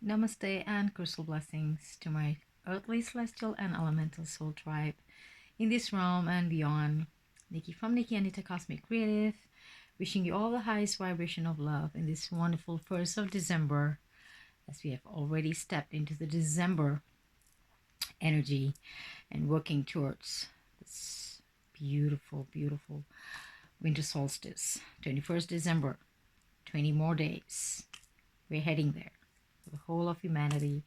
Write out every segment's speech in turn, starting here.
Namaste and crystal blessings to my earthly, celestial, and elemental soul tribe in this realm and beyond. Nikki from Nikki Anita Cosmic Creative, wishing you all the highest vibration of love in this wonderful 1st of December, as we have already stepped into the December energy and working towards this beautiful, beautiful winter solstice, 21st December, 20 more days. We're heading there. The whole of humanity.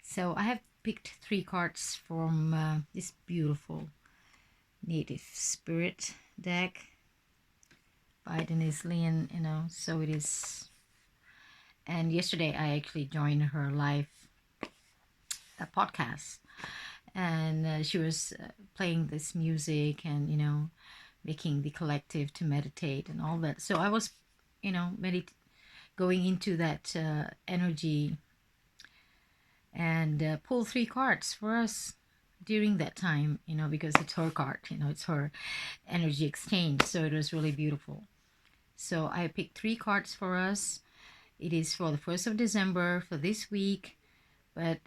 So I have picked 3 cards from this beautiful native spirit deck by Denise, Linn, so it is. And yesterday I actually joined her live podcast, and she was playing this music and making the collective to meditate and all that. So I was going into that energy and pull 3 cards for us during that time, because it's her card, it's her energy exchange. So it was really beautiful. So I picked 3 cards for us. It is for the 1st of December for this week, but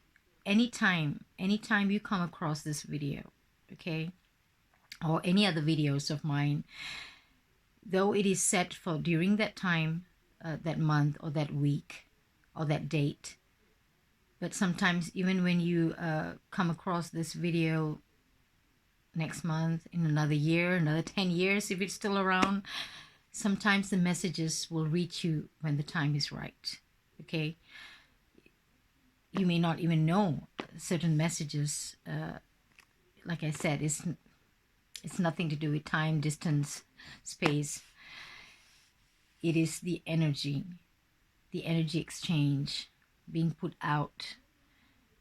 anytime you come across this video, okay, or any other videos of mine, though it is set for during that time, that month or that week or that date, but sometimes even when you come across this video next month, in another year, another 10 years, if it's still around, sometimes the messages will reach you when the time is right, okay? You may not even know certain messages. Like I said, it's nothing to do with time, distance, space. It is the energy exchange being put out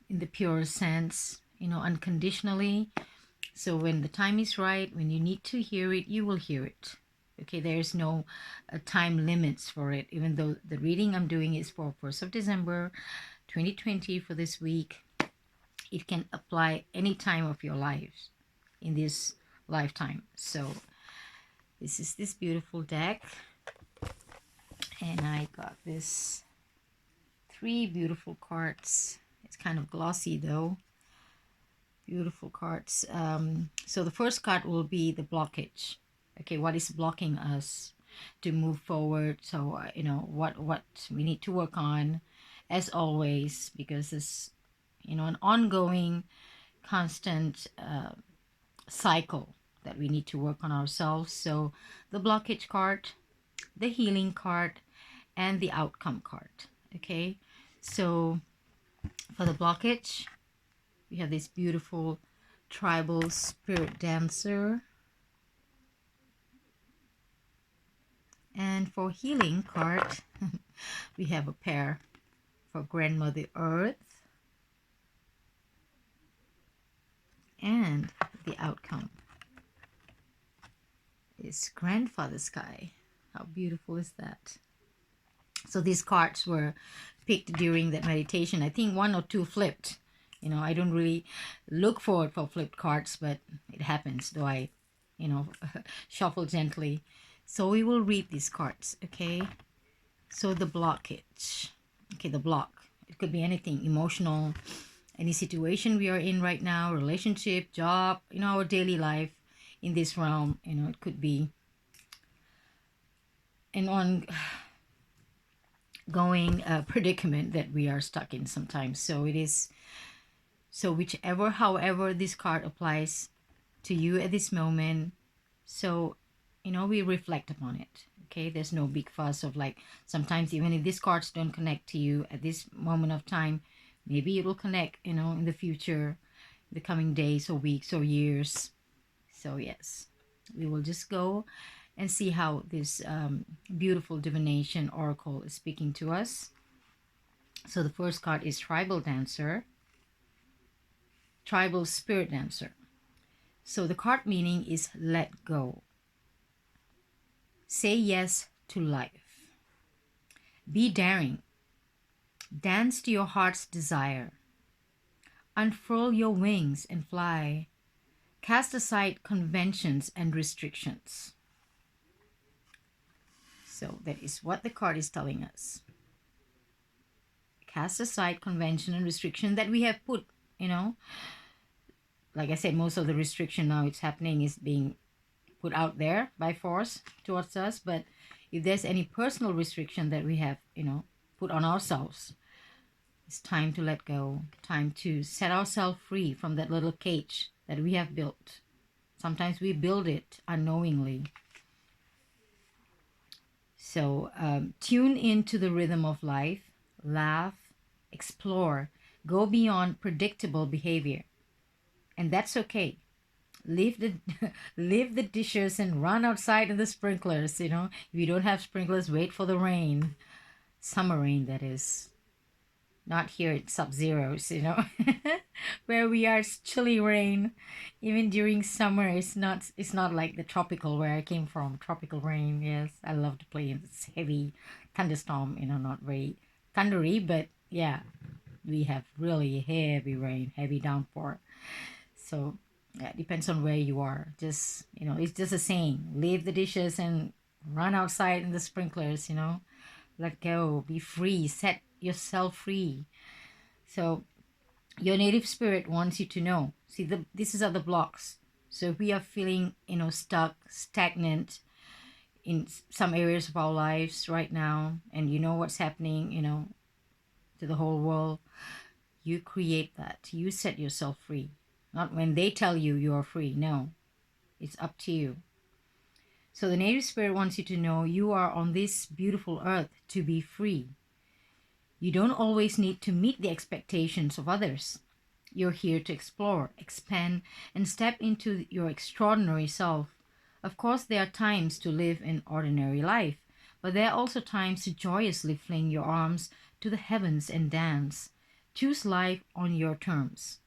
in the pure sense, unconditionally. So when the time is right, when you need to hear it, you will hear it. Okay, there's no time limits for it, even though the reading I'm doing is for 1st of December 2020 for this week. It can apply any time of your lives in this lifetime. So this is this beautiful deck, and I got this 3 beautiful cards. It's kind of glossy though. Beautiful cards. So the first card will be the blockage. Okay, what is blocking us to move forward? So what we need to work on, as always, because it's an ongoing, constant cycle that we need to work on ourselves. So the blockage card, the healing card, and the outcome card. Okay, so for the blockage, we have this beautiful tribal spirit dancer. And for healing card, we have a pair for Grandmother Earth. And the outcome is Grandfather Sky. How beautiful is that? So these cards were picked during that meditation. I think 1 or 2 flipped. I don't really look forward for flipped cards, but it happens, though I, shuffle gently. So we will read these cards, okay? So the blockage, okay, the block. It could be anything, emotional, any situation we are in right now, relationship, job, our daily life in this realm. It could be an ongoing predicament that we are stuck in sometimes. So it is, so however this card applies to you at this moment, so we reflect upon it. Okay, there's no big fuss of like, sometimes even if these cards don't connect to you at this moment of time, maybe it will connect in the future, the coming days or weeks or years. So yes, we will just go and see how this beautiful divination oracle is speaking to us. So the first card is tribal dancer, tribal spirit dancer. So the card meaning is let go. Say yes to life. Be daring. Dance to your heart's desire. Unfurl your wings and fly. Cast aside conventions and restrictions. So that is what the card is telling us. cast aside convention and restriction that we have put, you know. Like I said, most of the restriction now it's happening is being put out there by force towards us. But if there's any personal restriction that we have, you know, put on ourselves, it's time to let go, time to set ourselves free from that little cage that we have built. Sometimes we build it unknowingly. So tune into the rhythm of life, laugh, explore, go beyond predictable behavior. And that's okay. Leave the leave the dishes and run outside in the sprinklers, you know. If you don't have sprinklers, wait for the rain. Summer rain, that is. Not here at sub-zeros, you know. Where we are, it's chilly rain. Even during summer, it's not like the tropical where I came from. Tropical rain, yes. I love to play in this heavy thunderstorm, you know, not very thundery, but yeah, we have really heavy rain, heavy downpour. So yeah, it depends on where you are. Just, you know, it's just a saying. Leave the dishes and run outside in the sprinklers, you know. Let go, be free, set yourself free. So your native spirit wants you to know. See, this is other blocks. So if we are feeling, you know, stuck, stagnant in some areas of our lives right now, and you know what's happening, you know, to the whole world, you create that. You set yourself free. Not when they tell you you are free. No, it's up to you. So the native spirit wants you to know you are on this beautiful earth to be free. You don't always need to meet the expectations of others. You're here to explore, expand, and step into your extraordinary self. Of course, there are times to live an ordinary life, but there are also times to joyously fling your arms to the heavens and dance. Choose life on your terms.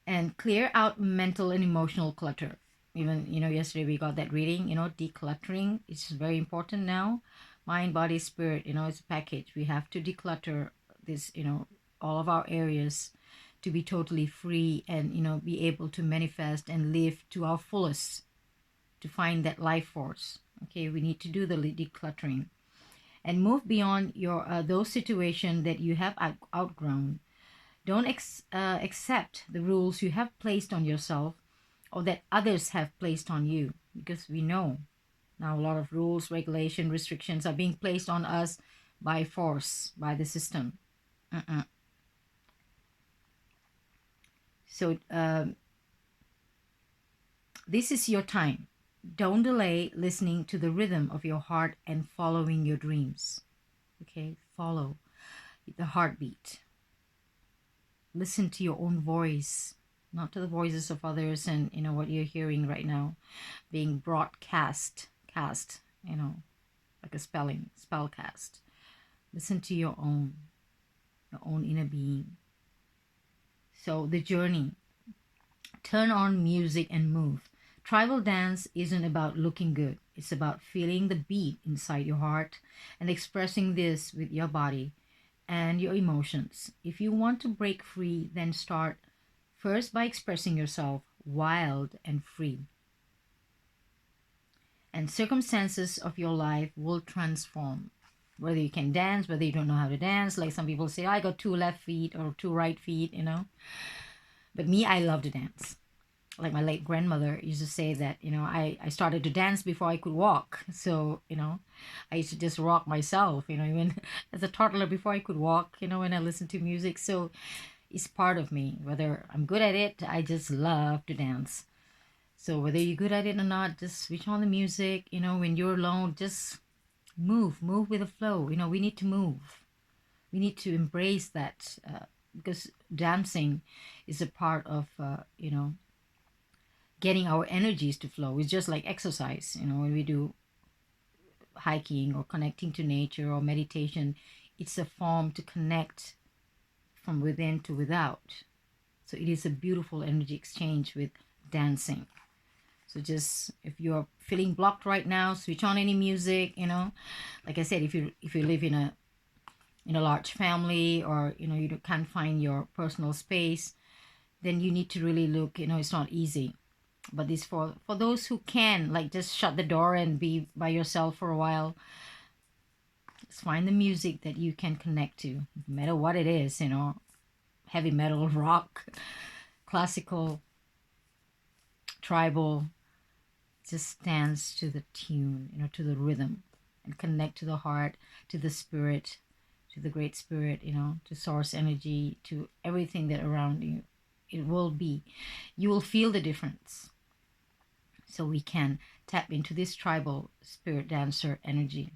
And clear out mental and emotional clutter. Even, you know, yesterday we got that reading, you know, decluttering is very important now. Mind, body, spirit, you know, it's a package. We have to declutter this, you know, all of our areas to be totally free and, you know, be able to manifest and live to our fullest, to find that life force. Okay, we need to do the decluttering and move beyond your those situations that you have outgrown. Don't accept the rules you have placed on yourself or that others have placed on you, because we know now a lot of rules, regulation, restrictions are being placed on us by force, by the system. So this is your time. Don't delay listening to the rhythm of your heart and following your dreams. Okay, follow the heartbeat. Listen to your own voice, not to the voices of others and, you know, what you're hearing right now being broadcast, you know, like a spellcast. Listen to your own inner being. So the journey, turn on music and move. Tribal dance isn't about looking good. It's about feeling the beat inside your heart and expressing this with your body and your emotions. If you want to break free, then start first by expressing yourself wild and free. And circumstances of your life will transform. Whether you can dance, whether you don't know how to dance, like some people say, I got 2 left feet or 2 right feet, you know. But me, I love to dance. Like my late grandmother used to say that, you know, I started to dance before I could walk. So, you know, I used to just rock myself, you know, even as a toddler before I could walk, you know, when I listened to music. So it's part of me. Whether I'm good at it, I just love to dance. So whether you're good at it or not, just switch on the music, you know, when you're alone, just move with the flow. You know, we need to move. We need to embrace that because dancing is a part of, you know, getting our energies to flow. It's just like exercise, you know, when we do hiking or connecting to nature or meditation, it's a form to connect from within to without. So it is a beautiful energy exchange with dancing. So just if you're feeling blocked right now, switch on any music, you know. Like I said, if you live in a large family, or you know, you can't find your personal space, then you need to really look, you know, it's not easy. But this for those who can, like, just shut the door and be by yourself for a while. Just find the music that you can connect to, no matter what it is, heavy metal, rock, classical, tribal. Just dance to the tune, to the rhythm, and connect to the heart, to the spirit, to the great spirit, to source energy, to everything that around you. It will be, you will feel the difference. So we can tap into this tribal spirit dancer energy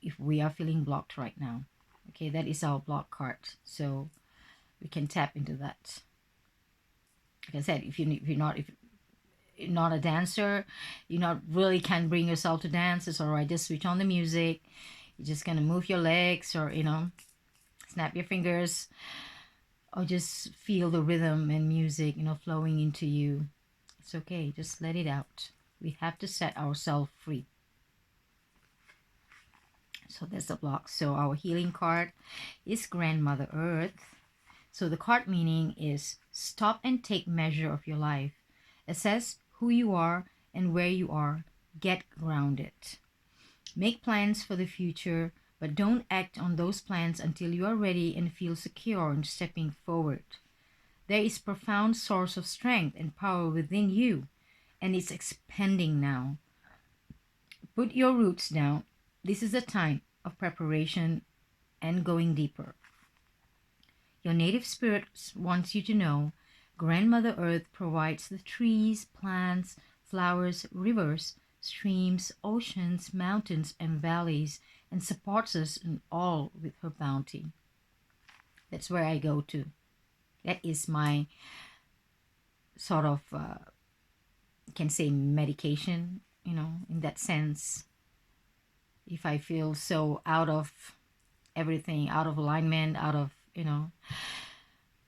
if we are feeling blocked right now. Okay, that is our block card. So we can tap into that. Like I said, if you're not a dancer, you not really can bring yourself to dance, it's all right. Just switch on the music. You're just gonna move your legs, or snap your fingers, or just feel the rhythm and music flowing into you. It's okay, just let it out. We have to set ourselves free. So that's the block. So our healing card is Grandmother Earth. So the card meaning is stop and take measure of your life. Assess who you are and where you are. Get grounded. Make plans for the future, but don't act on those plans until you are ready and feel secure in stepping forward. There is profound source of strength and power within you, and it's expanding now. Put your roots down. This is a time of preparation and going deeper. Your native spirit wants you to know Grandmother Earth provides the trees, plants, flowers, rivers, streams, oceans, mountains, and valleys, and supports us in all with her bounty. That's where I go to. That is my sort of, can say, medication, in that sense. If I feel so out of everything, out of alignment, out of,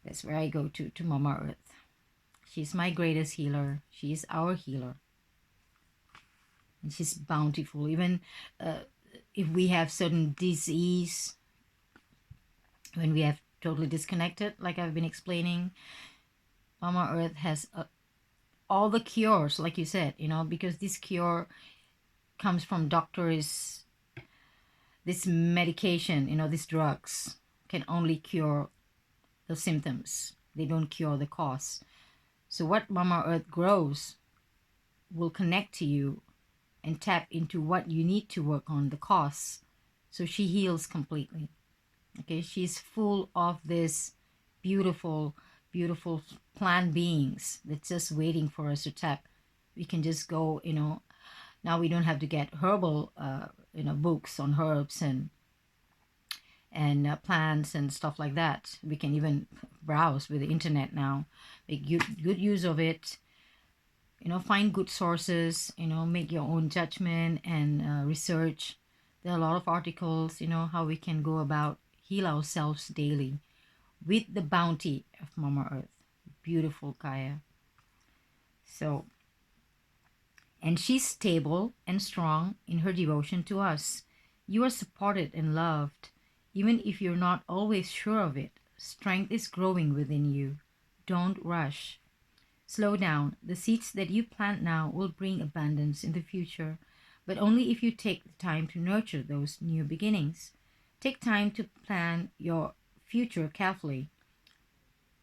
that's where I go to Mama Earth. She's my greatest healer. She is our healer. And she's bountiful. Even if we have certain disease, when we have totally disconnected, like I've been explaining, Mama Earth has all the cures, like you said, because this cure comes from doctors. This medication, these drugs can only cure the symptoms. They don't cure the cause. So what Mama Earth grows will connect to you and tap into what you need to work on, the cause. So she heals completely. Okay, she's full of this beautiful, beautiful plant beings that's just waiting for us to tap. We can just go, now we don't have to get herbal, books on herbs and plants and stuff like that. We can even browse with the internet now, make good use of it. Find good sources. Make your own judgment and research. There are a lot of articles. How we can go about heal ourselves daily with the bounty of Mama Earth. Beautiful Kaya. So, and she's stable and strong in her devotion to us. You are supported and loved. Even if you're not always sure of it, strength is growing within you. Don't rush. Slow down. The seeds that you plant now will bring abundance in the future, but only if you take the time to nurture those new beginnings. Take time to plan your future carefully.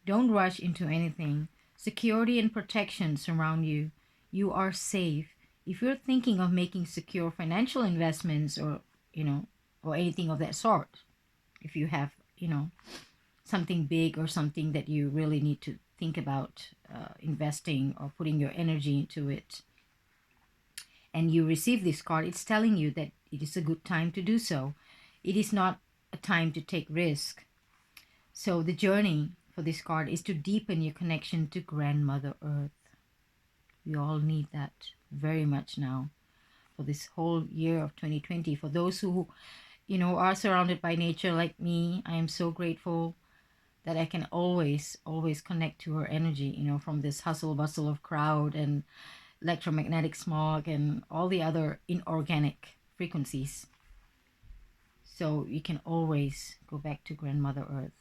Don't rush into anything. Security and protection surround you. You are safe. If you're thinking of making secure financial investments or anything of that sort, if you have, something big or something that you really need to think about investing or putting your energy into it, and you receive this card, it's telling you that it is a good time to do so. It is not a time to take risk. So the journey for this card is to deepen your connection to Grandmother Earth. We all need that very much now for this whole year of 2020. For those who, are surrounded by nature like me, I am so grateful that I can always connect to her energy, from this hustle bustle of crowd and electromagnetic smog and all the other inorganic frequencies. So you can always go back to Grandmother Earth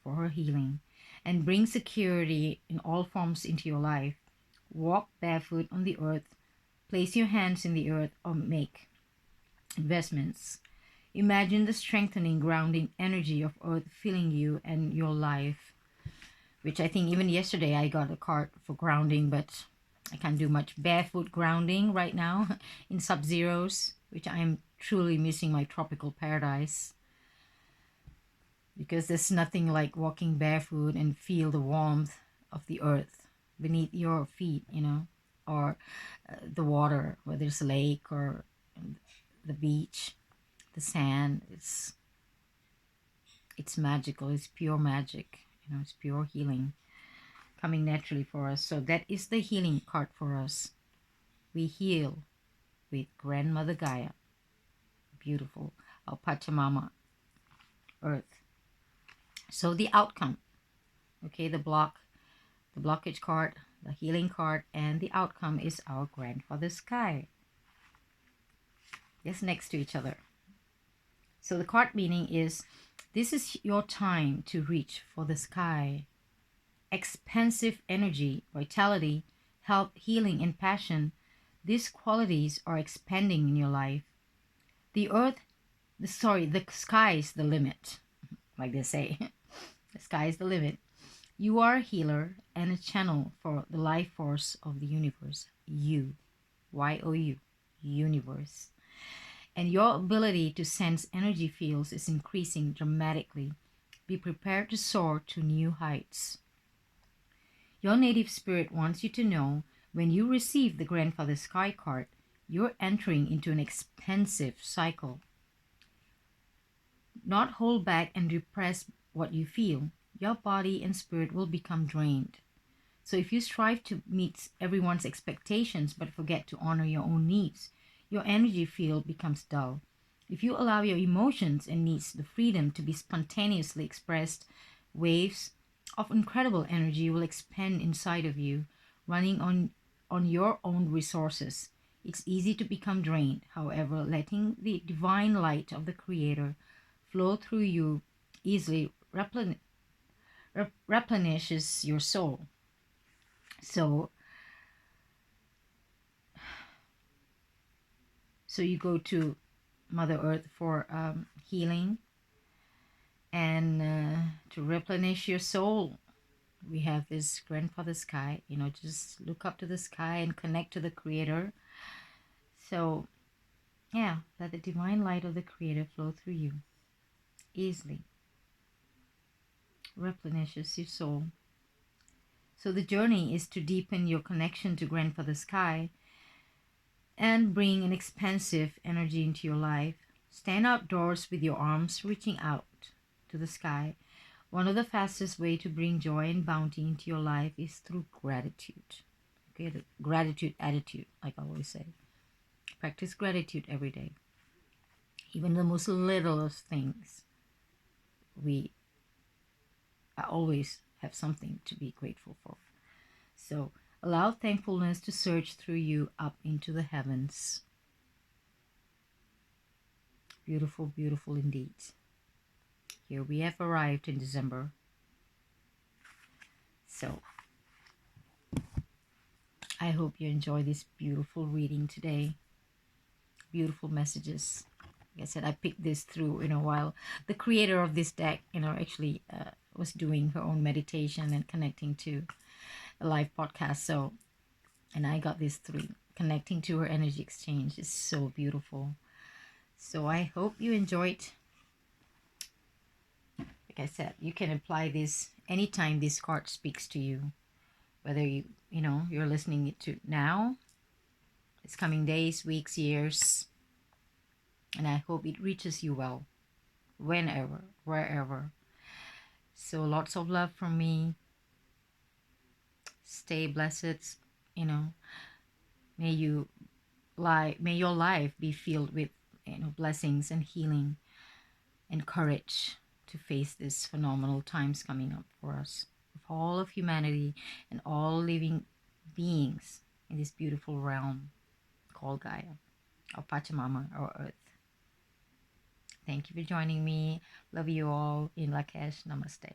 for her healing and bring security in all forms into your life. Walk barefoot on the earth, place your hands in the earth, or make investments Imagine the strengthening, grounding energy of earth filling you and your life, which I think even yesterday I got a card for grounding, but I can't do much barefoot grounding right now in sub-zeros, which I'm truly missing my tropical paradise, because there's nothing like walking barefoot and feel the warmth of the earth beneath your feet, or the water, whether it's a lake or the beach, the sand. It's magical. It's pure magic. It's pure healing coming naturally for us. So that is the healing card for us. We heal with Grandmother Gaia. Beautiful. Our Pachamama, Earth. So the outcome, okay, the blockage card, the healing card, and the outcome is our Grandfather Sky. Just next to each other. So the card meaning is, this is your time to reach for the sky. Expansive energy, vitality, health, healing, and passion. These qualities are expanding in your life. The sky is the limit, like they say. The sky is the limit. You are a healer and a channel for the life force of the universe. You, Y-O-U, universe. And your ability to sense energy fields is increasing dramatically. Be prepared to soar to new heights. Your native spirit wants you to know, when you receive the Grandfather Sky card, you're entering into an expansive cycle. Not hold back and repress what you feel. Your body and spirit will become drained. So if you strive to meet everyone's expectations but forget to honor your own needs, your energy field becomes dull. If you allow your emotions and needs the freedom to be spontaneously expressed, waves of incredible energy will expand inside of you, running on your own resources. It's easy to become drained. However, letting the divine light of the Creator flow through you easily replenishes your soul. So you go to Mother Earth for healing and to replenish your soul. We have this Grandfather Sky, just look up to the sky and connect to the Creator. So yeah, let the divine light of the Creator flow through you easily, replenishes your soul. So the journey is to deepen your connection to Grandfather Sky and bring an expansive energy into your life. Stand outdoors with your arms reaching out to the sky. One of the fastest way to bring joy and bounty into your life is through gratitude. Okay, the gratitude attitude, like I always say. Practice gratitude every day. Even the most littlest things, we always have something to be grateful for. So allow thankfulness to surge through you up into the heavens. Beautiful, beautiful indeed. Here we have arrived in December. So I hope you enjoy this beautiful reading today. Beautiful messages. Like I said, I picked this through, while the creator of this deck, actually was doing her own meditation and connecting to a live podcast. So, and I got this through connecting to her energy exchange. It's so beautiful. So I hope you enjoyed. Like I said, you can apply this anytime this card speaks to you, whether you're listening it to now, it's coming days, weeks, years, and I hope it reaches you well, whenever, wherever. So lots of love from me. Stay blessed. May your life be filled with blessings and healing and courage to face this phenomenal times coming up for us, of all of humanity and all living beings in this beautiful realm called Gaia, or Pachamama, or Earth. Thank you for joining me. Love you all. In Lakesh. Namaste.